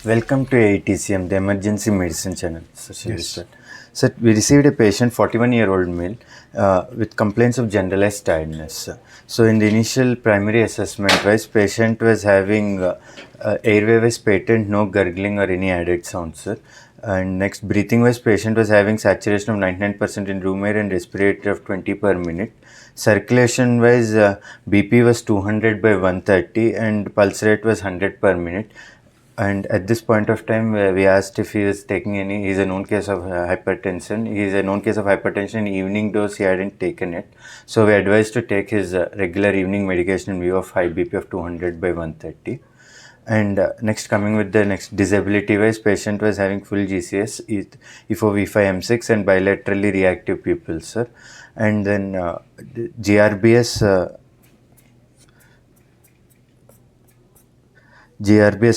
Welcome to AETCM, the emergency medicine channel. Yes. So we received a patient, 41-year-old male, with complaints of generalized tiredness. So in the initial primary assessment wise, patient was having airway was patent, no gurgling or any added sounds, sir. And next, breathing wise, patient was having saturation of 99% in room air and respiratory of 20 per minute. Circulation wise, BP was 200 by 130 and pulse rate was 100 per minute. And at this point of time, we asked if he was taking any. He's a known case of hypertension. He's a known case of hypertension. Evening dose, he hadn't taken it. So we advised to take his regular evening medication in view of high BP of 200 by 130. And next, coming with the next disability wise, patient was having full GCS, EFO V5M6 and bilaterally reactive pupils, sir. And then GRBS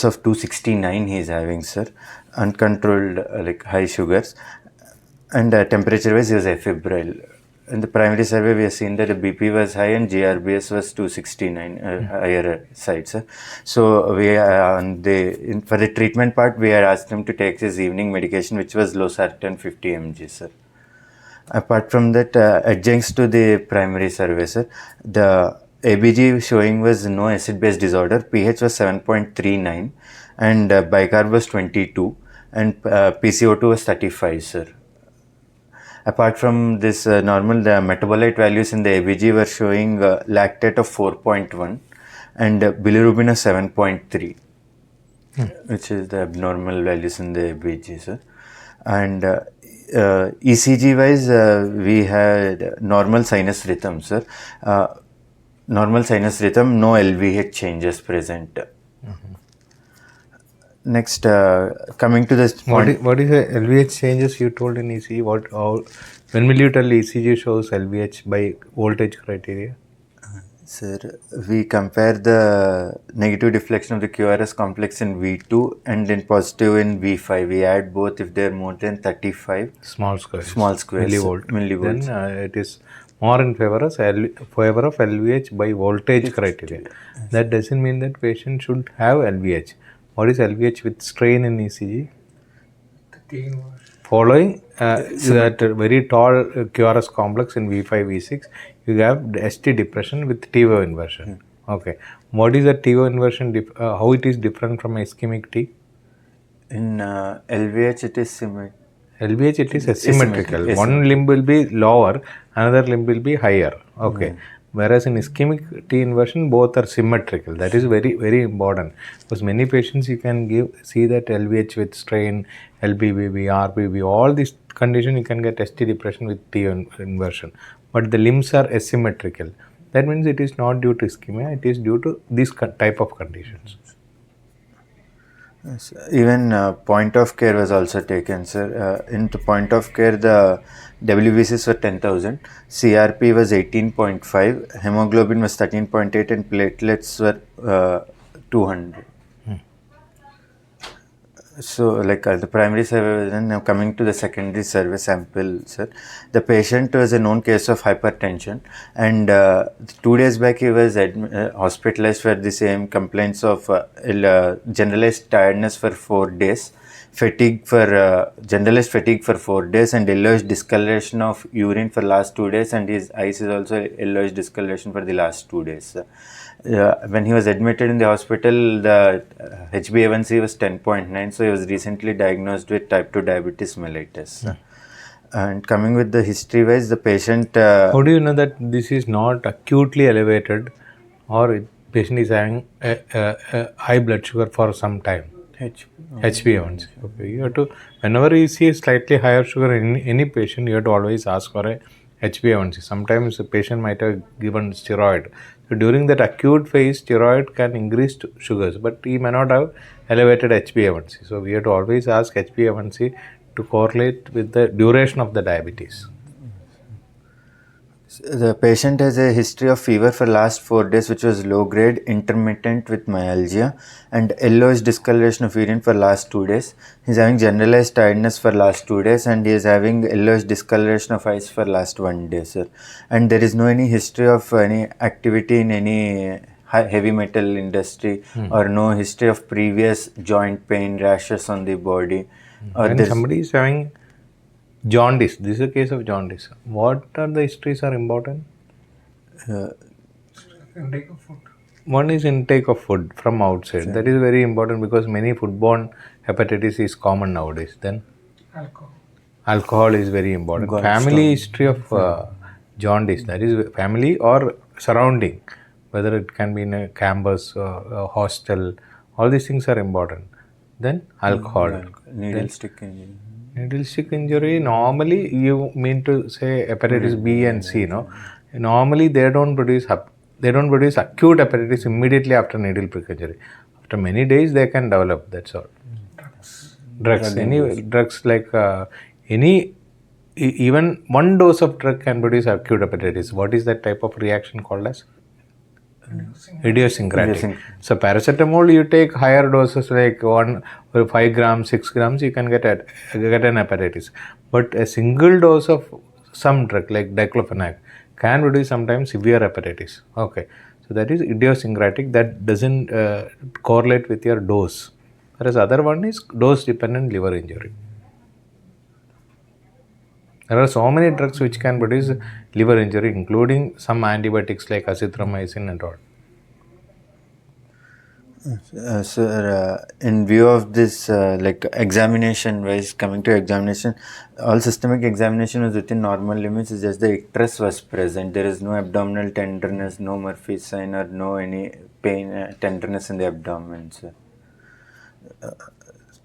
of 269 he is having, sir. Uncontrolled like high sugars. And temperature wise he was afebrile. In the primary survey we have seen that the BP was high and GRBS was 269 higher side, sir. So we for the treatment part we had asked him to take his evening medication which was losartan 50 mg, sir. Apart from that, adjuncts to the primary survey, sir, the ABG showing was no acid-base disorder. pH was 7.39 and bicarb was 22 and PCO2 was 35, sir. Apart from this normal, the metabolite values in the ABG were showing lactate of 4.1 and bilirubin of 7.3, which is the abnormal values in the ABG, sir. And ECG wise, we had normal sinus rhythm, sir. Normal sinus rhythm, no LVH changes present. Next, coming to this point. What is the LVH changes you told in ECG? When will you tell ECG shows LVH by voltage criteria? Sir, we compare the negative deflection of the QRS complex in V2 and in positive in V5. We add both if they are more than 35 small squares, millivolts. Then it is more in favor of LVH by voltage criteria. That doesn't mean that patient should have LVH. What is LVH with strain in ECG? Following that very tall QRS complex in V5, V6, you have ST depression with TO inversion. Okay. What is the TO inversion? How it is different from ischemic T? In LVH, it is similar. LVH, it is asymmetrical. One limb will be lower, another limb will be higher. Okay. Whereas in ischemic T inversion, both are symmetrical. That is very, very important. Because many patients you can see that LVH with strain, LBBB, RBB, all these conditions you can get ST depression with T inversion. But the limbs are asymmetrical. That means it is not due to ischemia, it is due to this type of conditions. Yes, even point of care was also taken, sir. In the point of care, the WBCs were 10,000, CRP was 18.5, hemoglobin was 13.8 and platelets were 200. So, like the primary survey, then now coming to the secondary survey sample, sir. The patient was a known case of hypertension, and 2 days back he was hospitalized for the same complaints of generalized tiredness for 4 days, generalized fatigue for 4 days, and yellowish discoloration of urine for last 2 days, and his eyes is also yellowish discoloration for the last 2 days. When he was admitted in the hospital, the HbA1c was 10.9, so he was recently diagnosed with type 2 diabetes mellitus. And coming with the history wise, the patient... How do you know that this is not acutely elevated or patient is having a high blood sugar for some time? HbA1c. Okay. You have to, whenever you see slightly higher sugar in any patient, you have to always ask for a HbA1c. Sometimes the patient might have given steroid. So during that acute phase, steroid can increase sugars, but he may not have elevated HbA1c. So we have to always ask HbA1c to correlate with the duration of the diabetes. The patient has a history of fever for last 4 days, which was low grade, intermittent with myalgia, and yellowish discoloration of urine for last 2 days. He is having generalized tiredness for last 2 days, and he is having yellowish discoloration of eyes for last 1 day, sir. And there is no any history of any activity in any heavy metal industry, or no history of previous joint pain, rashes on the body, or When there's somebody is having jaundice, this is a case of jaundice. What are the histories are important? One is intake of food from outside. That is very important because many foodborne hepatitis is common nowadays. Then alcohol is very important. Family history of jaundice, that is family or surrounding, whether it can be in a campus, a hostel, all these things are important. Then alcohol. needle stick injury. Needle stick injury, normally you mean to say hepatitis B and C, no? Normally they don't produce acute hepatitis immediately after needle prick injury. After many days they can develop, that's all. Drugs like even one dose of drug can produce acute hepatitis. What is that type of reaction called as? Idiosyncratic. So paracetamol you take higher doses like 5 grams, 6 grams, you can get an hepatitis. But a single dose of some drug like diclofenac can produce sometimes severe hepatitis. Okay, so that is idiosyncratic. That doesn't correlate with your dose. Whereas other one is dose dependent liver injury. There are so many drugs which can produce liver injury, including some antibiotics like azithromycin and all. Sir, in view of this, like examination wise, coming to examination, all systemic examination was within normal limits. It's just the icterus was present. There is no abdominal tenderness, no Murphy's sign, or no any pain, tenderness in the abdomen, sir.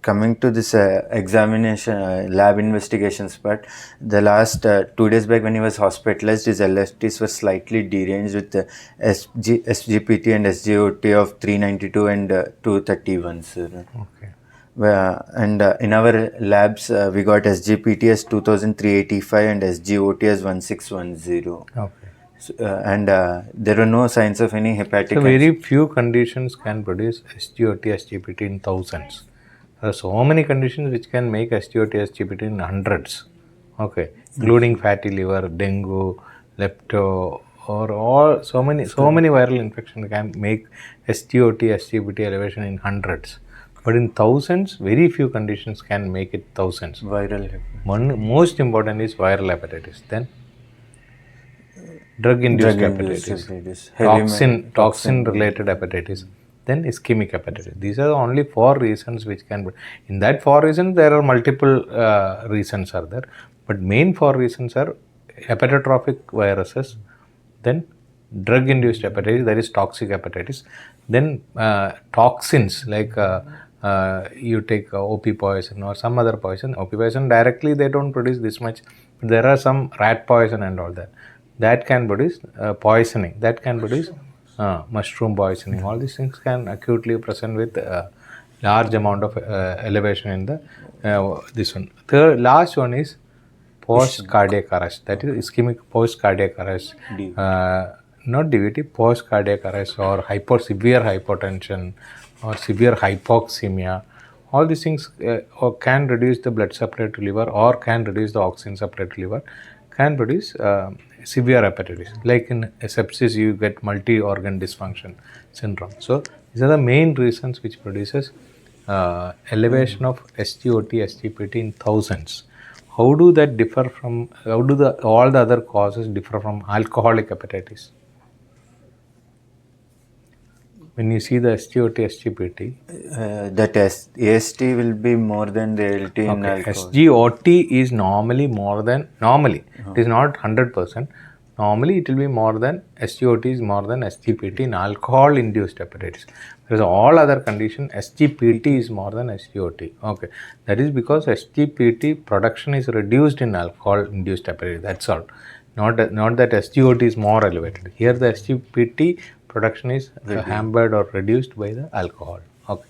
Coming to this examination, lab investigations part, the last 2 days back when he was hospitalized, his LFTs were slightly deranged with SGPT and SGOT of 392 and 231, sir. Okay. And in our labs, we got SGPT as 2385 and SGOT as 1610. Okay. And there were no signs of any hepatic. So very few conditions can produce SGOT, SGPT in thousands. There are so many conditions which can make SGOT, SGPT in hundreds. Okay, including fatty liver, dengue, lepto, or all so many viral infections can make SGOT, SGPT elevation in hundreds. But in thousands, very few conditions can make it thousands. Viral. One most important is viral hepatitis. Then drug-induced hepatitis, toxin-related hepatitis, then ischemic hepatitis. These are the only 4 reasons which can be. In that 4 reasons, there are multiple reasons are there, but main 4 reasons are hepatotrophic viruses, then drug-induced hepatitis, that is toxic hepatitis, then toxins like you take OP poison or some other poison. OP poison directly they don't produce this much, but there are some rat poison and all that. That can produce poisoning. That can produce mushroom poisoning. All these things can acutely present with large amount of elevation in the this one. The last one is post cardiac arrest. That is ischemic post cardiac arrest. Not DVT, post cardiac arrest or severe hypotension or severe hypoxemia. All these things can reduce the blood supply to liver or can reduce the oxygen supply to liver, can produce severe hepatitis. Like in sepsis, you get multi-organ dysfunction syndrome. So these are the main reasons which produces elevation of SGOT, SGPT in thousands. How do that differ from? How do all the other causes differ from alcoholic hepatitis? When you see the SGOT, SGPT, that AST will be more than the ALT in alcohol. SGOT is normally more than, it is not 100%. Normally it will be more than, SGOT is more than SGPT in alcohol-induced hepatitis. Whereas all other condition, SGPT is more than SGOT. Okay, that is because SGPT production is reduced in alcohol-induced hepatitis. That's all. Not that SGOT is more elevated. Here the SGPT production is hampered or reduced by the alcohol. Okay.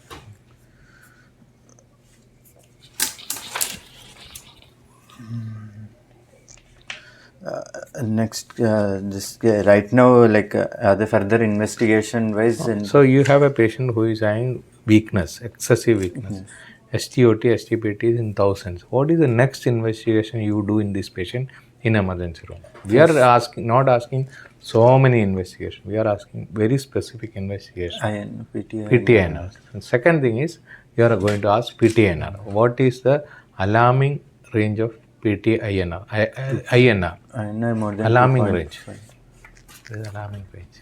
Next, this right now, like the further investigation wise. So you have a patient who is having weakness, excessive weakness. SGOT, SGPT is in thousands. What is the next investigation you do in this patient in emergency room? We are not asking So many investigations. We are asking very specific investigation. IN, PTINR. And second thing is you are going to ask PTINR. What is the alarming range of PTINR? INR. INR more than Alarming 2.5. range. What is alarming range?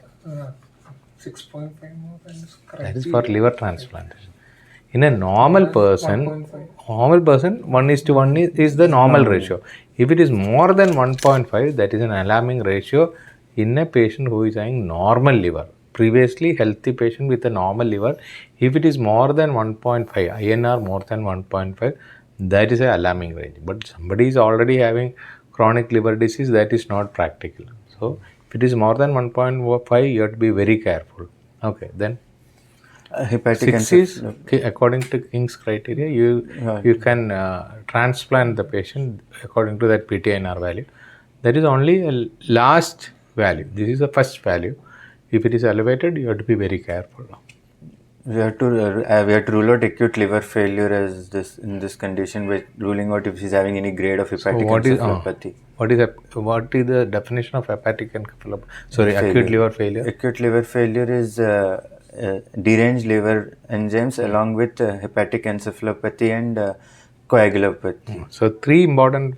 6.5 more times. That is for liver transplantation. In a normal person, 1:1 is the normal ratio. If it is more than 1.5, that is an alarming ratio in a patient who is having normal liver. Previously healthy patient with a normal liver, if it is more than 1.5, INR more than 1.5, that is a alarming range. But somebody is already having chronic liver disease, that is not practical. So if it is more than 1.5, you have to be very careful. Okay, then Hepatic 6 is according to King's criteria. You can transplant the patient according to that PTINR value. That is only a last value. This is the first value. If it is elevated, you have to be very careful. We have to rule out acute liver failure as this in this condition, by ruling out if she's having any grade of hepatic encephalopathy. What is the definition of hepatic encephalopathy? Sorry, acute liver failure. Acute liver failure is deranged liver enzymes along with hepatic encephalopathy and coagulopathy. So three important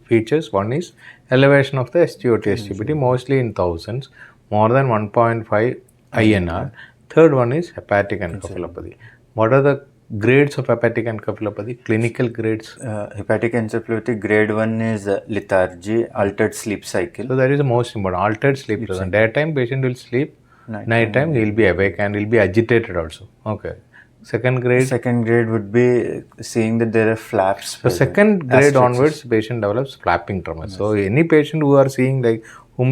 features. One is elevation of the SGOT, SGPT, mostly in thousands, more than 1.5 INR. Third one is hepatic encephalopathy. What are the grades of hepatic encephalopathy? Clinical grades. Hepatic encephalopathy grade 1 is lethargy, altered sleep cycle. So that is the most important. Altered sleep cycle. Daytime patient will sleep, nighttime he will be awake and he will be agitated also. Okay. Second grade would be seeing that there are flaps. So second grade onwards, patient develops flapping tremor. So any patient whom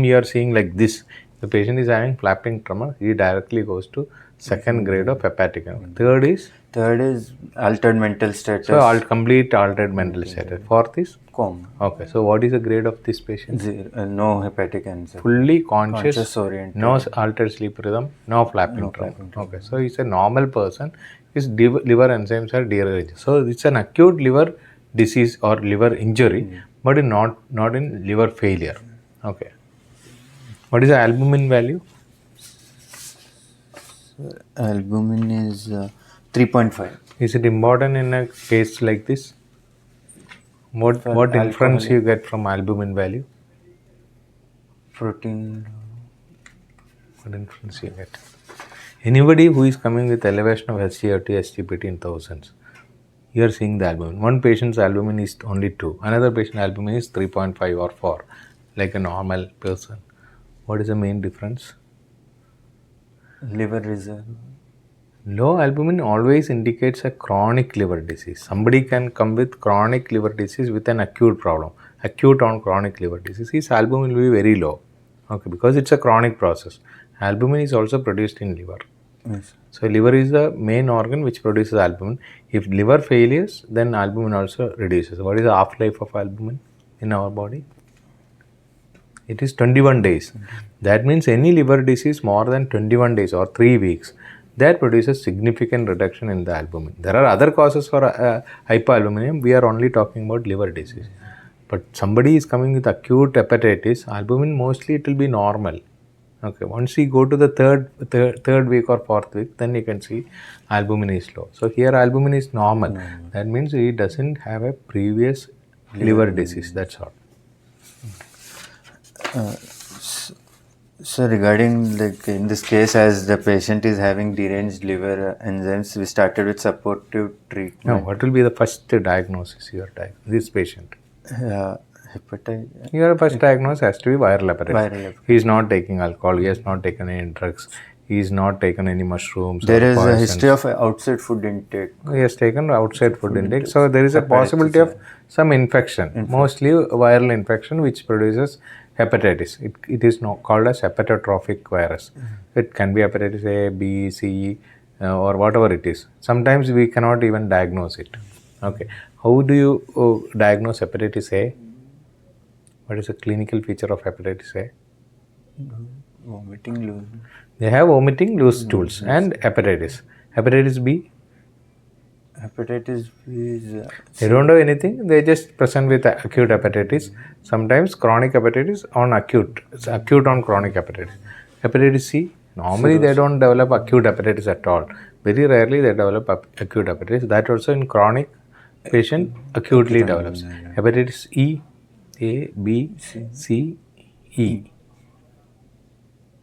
you are seeing like this, the patient is having flapping tremor, he directly goes to second grade of hepatic. Third is altered mental status. So complete altered mental status. Fourth is coma. Okay. So what is the grade of this patient? No hepatic encephalopathy. Fully conscious oriented. No altered sleep rhythm, no flapping tremor. Okay. So he's a normal person. His liver enzymes are deregulated. So it's an acute liver disease or liver injury, but not in liver failure. Okay. What is the albumin value? Albumin is 3.5. Is it important in a case like this? What inference you get from albumin value? Protein. What inference you get? Anybody who is coming with elevation of SGOT, SGPT in thousands, you are seeing the albumin. One patient's albumin is only 2. Another patient's albumin is 3.5 or 4, like a normal person. What is the main difference? Liver reserve. Low albumin always indicates a chronic liver disease. Somebody can come with chronic liver disease with an acute problem. Acute on chronic liver disease, his albumin will be very low. Okay, because it's a chronic process. Albumin is also produced in liver. Yes. So liver is the main organ which produces albumin. If liver failures, then albumin also reduces. What is the half-life of albumin in our body? It is 21 days. That means any liver disease more than 21 days or 3 weeks, that produces significant reduction in the albumin. There are other causes for hypoalbuminemia. We are only talking about liver disease. But somebody is coming with acute hepatitis, albumin mostly it will be normal. Okay, once we go to the third week or fourth week, then you can see albumin is low. So here albumin is normal. That means he doesn't have a previous liver disease. That's all. So regarding in this case, as the patient is having deranged liver enzymes, we started with supportive treatment. Now, what will be the first diagnosis you are diagnosed? This patient. Hepatitis. Your first diagnosis has to be viral hepatitis. He is not taking alcohol. He has not taken any drugs. He has not taken any mushrooms. There is a history of outside food intake. He has taken outside food intake. So there is a possibility of some infection, mostly viral infection, which produces hepatitis. It is called as hepatotrophic virus. It can be hepatitis A, B, C, or whatever it is. Sometimes we cannot even diagnose it. Okay. How do you diagnose hepatitis A? What is the clinical feature of hepatitis A? Vomiting loose. They have vomiting, loose stools, and hepatitis. Hepatitis B? Hepatitis B is They don't have anything. They just present with acute hepatitis. Sometimes chronic hepatitis on acute. It's acute on chronic hepatitis. Hepatitis C, normally they don't develop acute hepatitis at all. Very rarely they develop acute hepatitis. That also in chronic patient acutely develops. Hepatitis E, A, B, C, E.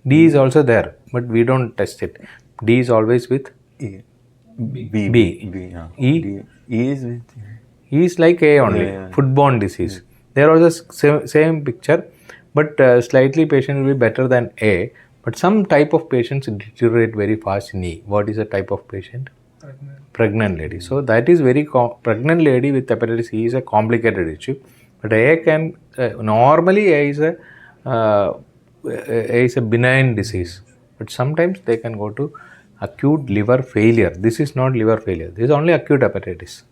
D is also there, but we don't test it. D is always with E. B. yeah. E. E is with. E is like A only, Yeah. foodborne disease. There are also same picture, but slightly patient will be better than A. But some type of patients deteriorate very fast in E. What is the type of patient? Pregnant lady. So that is very pregnant lady with hepatitis E is a complicated issue. But A can normally A is a benign disease. But sometimes they can go to acute liver failure. This is not liver failure. This is only acute hepatitis.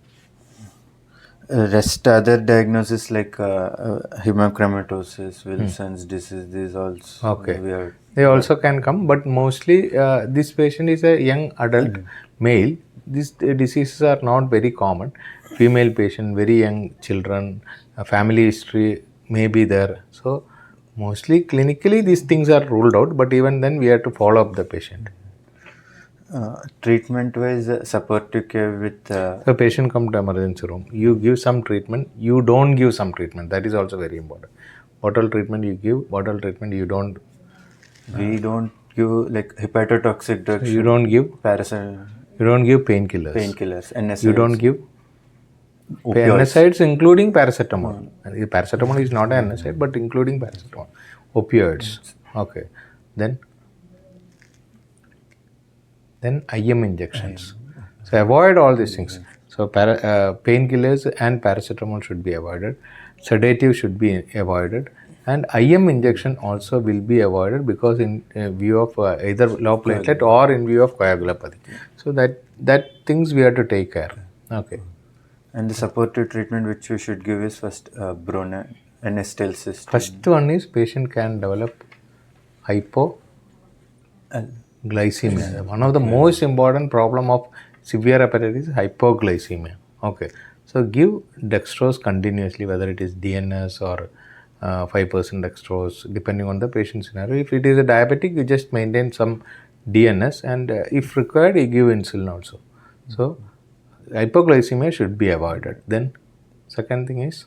Rest other diagnoses like hemochromatosis, Wilson's disease, these also Okay. weird. They also can come, but mostly this patient is a young adult male. These diseases are not very common. Female patient, very young children, family history may be there. So mostly clinically these things are ruled out, but even then we have to follow up the patient. Treatment wise, supportive care with The patient come to emergency room. You give some treatment. You don't give some treatment. That is also very important. Bottle treatment you give. Bottle treatment you don't. we don't give like hepatotoxic drugs. You don't give. Parasite You don't give painkillers. painkillers, NSAIDs. You don't give opioids. NSAIDs including paracetamol. Paracetamol is not an NSAID, but including paracetamol. Opioids. Okay. Then IM injections. So avoid all these things. So painkillers and paracetamol should be avoided. Sedative should be avoided. And IM injection also will be avoided because in view of either low platelet or in view of coagulopathy. So that things we have to take care. Okay. And the supportive treatment which you should give is first N-acetylcysteine. First one is patient can develop hypoglycemia. One of the most important problem of severe hepatitis is hypoglycemia. Okay. So give dextrose continuously, whether it is DNS or 5% dextrose, depending on the patient scenario. If it is a diabetic, you just maintain some DNS, and if required, you give insulin also. So hypoglycemia should be avoided. Then second thing is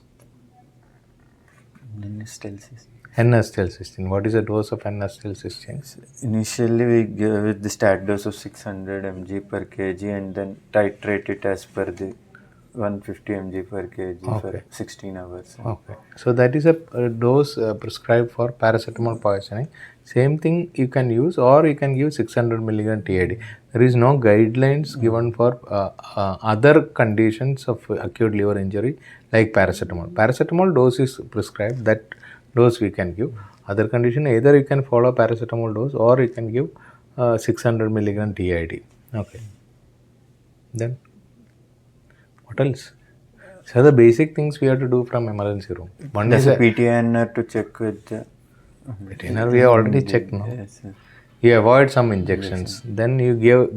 N-acetylcysteine. What is the dose of N-acetylcysteine? Initially, we give with the start dose of 600 mg per kg and then titrate it as per the 150 mg per kg for 16 hours. Okay. So that is a dose prescribed for paracetamol poisoning. Same thing you can use, or you can give 600 milligram TID. There is no guidelines given for other conditions of acute liver injury like paracetamol. Paracetamol dose is prescribed. That dose we can give. Other condition, either you can follow paracetamol dose or you can give 600 milligram TID. Okay. Then what else? So the basic things we have to do from emergency room. One There's is a PTNR to check with the PTNR we have already checked now. Yes, sir. You avoid some injections. Then you give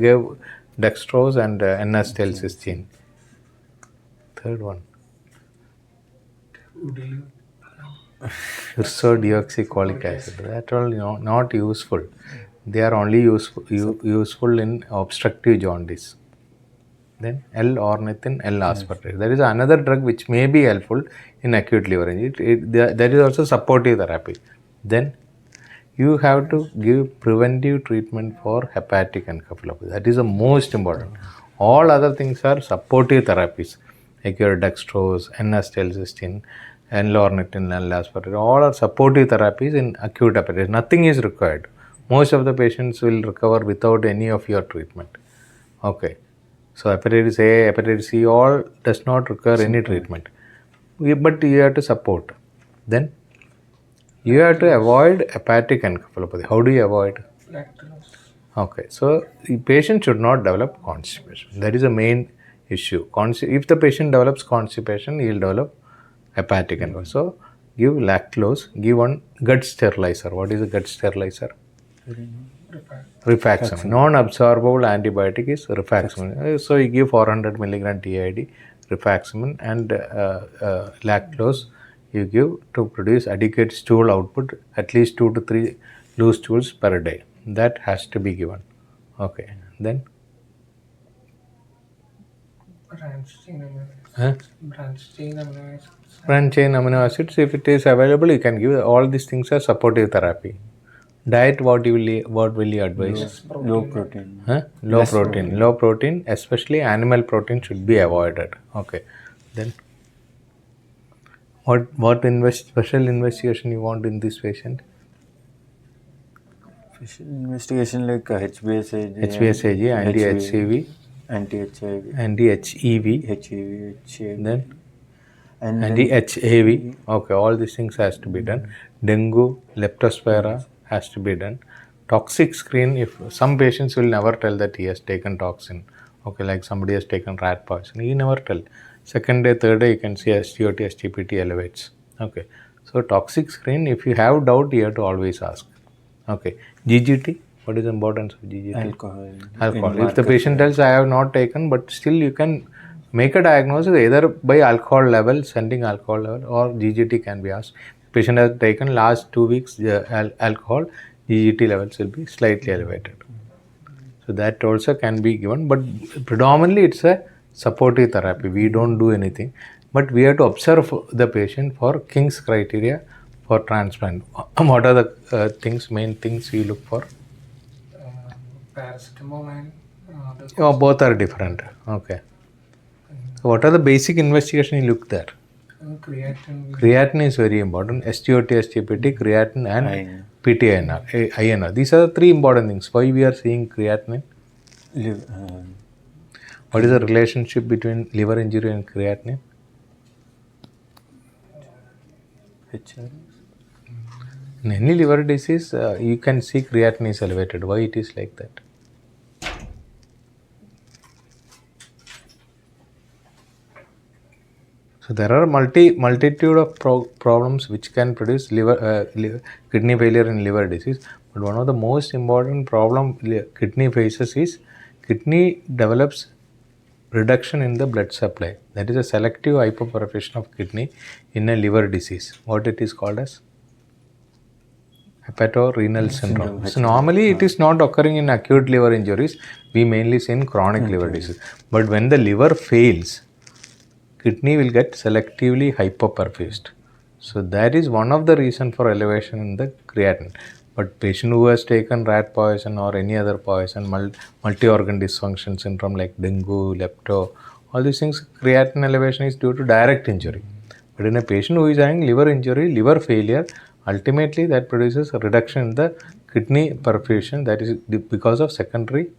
dextrose and N-acetylcysteine. Third one. Ursodeoxycholic acid. That all not useful. They are only useful in obstructive jaundice. Then L-ornithine, L-aspartate. There is another drug which may be helpful in acute liver injury. That is also supportive therapy. Then you have to give preventive treatment for hepatic encephalopathy. That is the most important. All other things are supportive therapies, like your dextrose, N-acetylcysteine, L-ornithine, L-aspartate. All are supportive therapies in acute hepatitis. Nothing is required. Most of the patients will recover without any of your treatment. Okay. So hepatitis A, hepatitis C, all does not require any treatment. But you have to support. Then you have to avoid hepatic encephalopathy. How do you avoid? Lactose. Okay, so the patient should not develop constipation. That is the main issue. If the patient develops constipation, he will develop hepatic encephalopathy. So give lactose, give one gut sterilizer. What is a gut sterilizer? Rifaximin. Non-absorbable antibiotic is rifaximin. So you give 400 milligram TID rifaximin and lactose you give to produce adequate stool output, at least 2 to 3 loose stools per day. That has to be given. Okay. Then Branched chain amino Huh? acids. Branched chain amino acids. branch chain amino acids, if it is available, you can give. All these things are supportive therapy. Diet, what will you advise? Less Low protein. protein. Huh? Low Less protein. protein. Low protein, especially animal protein, should be avoided. Okay. Then what special investigation you want in this patient? Special investigation like HbSAg, HbSAg, anti-HCV, anti-HIV, anti-HEV, HIV, then and anti-HAV. Okay, all these things has to be done. Dengue, leptospira has to be done. Toxic screen, if some patients will never tell that he has taken toxin. Okay, like somebody has taken rat poison, he never tell. Second day, third day, you can see STOT, STPT elevates. Okay, so toxic screen, if you have doubt, you have to always ask. Okay, GGT, what is the importance of GGT? alcohol. Alcohol. If the patient tells I have not taken, but still you can make a diagnosis either by alcohol level, sending alcohol level, or GGT can be asked. Patient has taken last 2 weeks alcohol, GGT levels will be slightly elevated. So that also can be given, but predominantly it's a supportive therapy. We don't do anything, but we have to observe the patient for King's criteria for transplant. What are the main things we look for? Paracetamol and Oh, both are different. Okay. So what are the basic investigation you looked at? creatine. Creatinine is very important. STOT, STPT, creatinine and Iron. PTINR, INR. These are the 3 important things. Why we are seeing creatinine? What is the relationship between liver injury and creatinine? In any liver disease, you can see creatinine is elevated. Why it is like that? So there are multitude of problems which can produce kidney failure in liver disease. But one of the most important problem kidney faces is kidney develops reduction in the blood supply. That is a selective hypoperfusion of kidney in a liver disease. What it is called as? Hepatorenal syndrome. So normally it is not occurring in acute liver injuries. We mainly see in chronic liver disease. But when the liver fails, kidney will get selectively hypoperfused. So that is one of the reason for elevation in the creatinine. But patient who has taken rat poison or any other poison, multi-organ dysfunction syndrome like dengue, lepto, all these things, creatinine elevation is due to direct injury. But in a patient who is having liver injury, liver failure, ultimately that produces a reduction in the kidney perfusion, that is because of secondary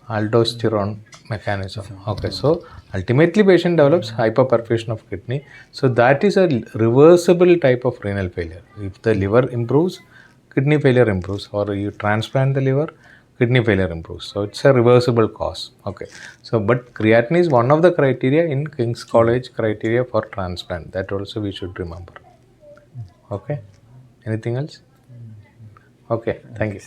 aldosterone mechanism. Okay, so ultimately patient develops hypoperfusion of kidney. So that is a reversible type of renal failure. If the liver improves, kidney failure improves, or you transplant the liver, kidney failure improves. So it's a reversible cause. Okay, so but creatinine is one of the criteria in King's College criteria for transplant. That also we should remember. Okay, anything else? Okay, thank you.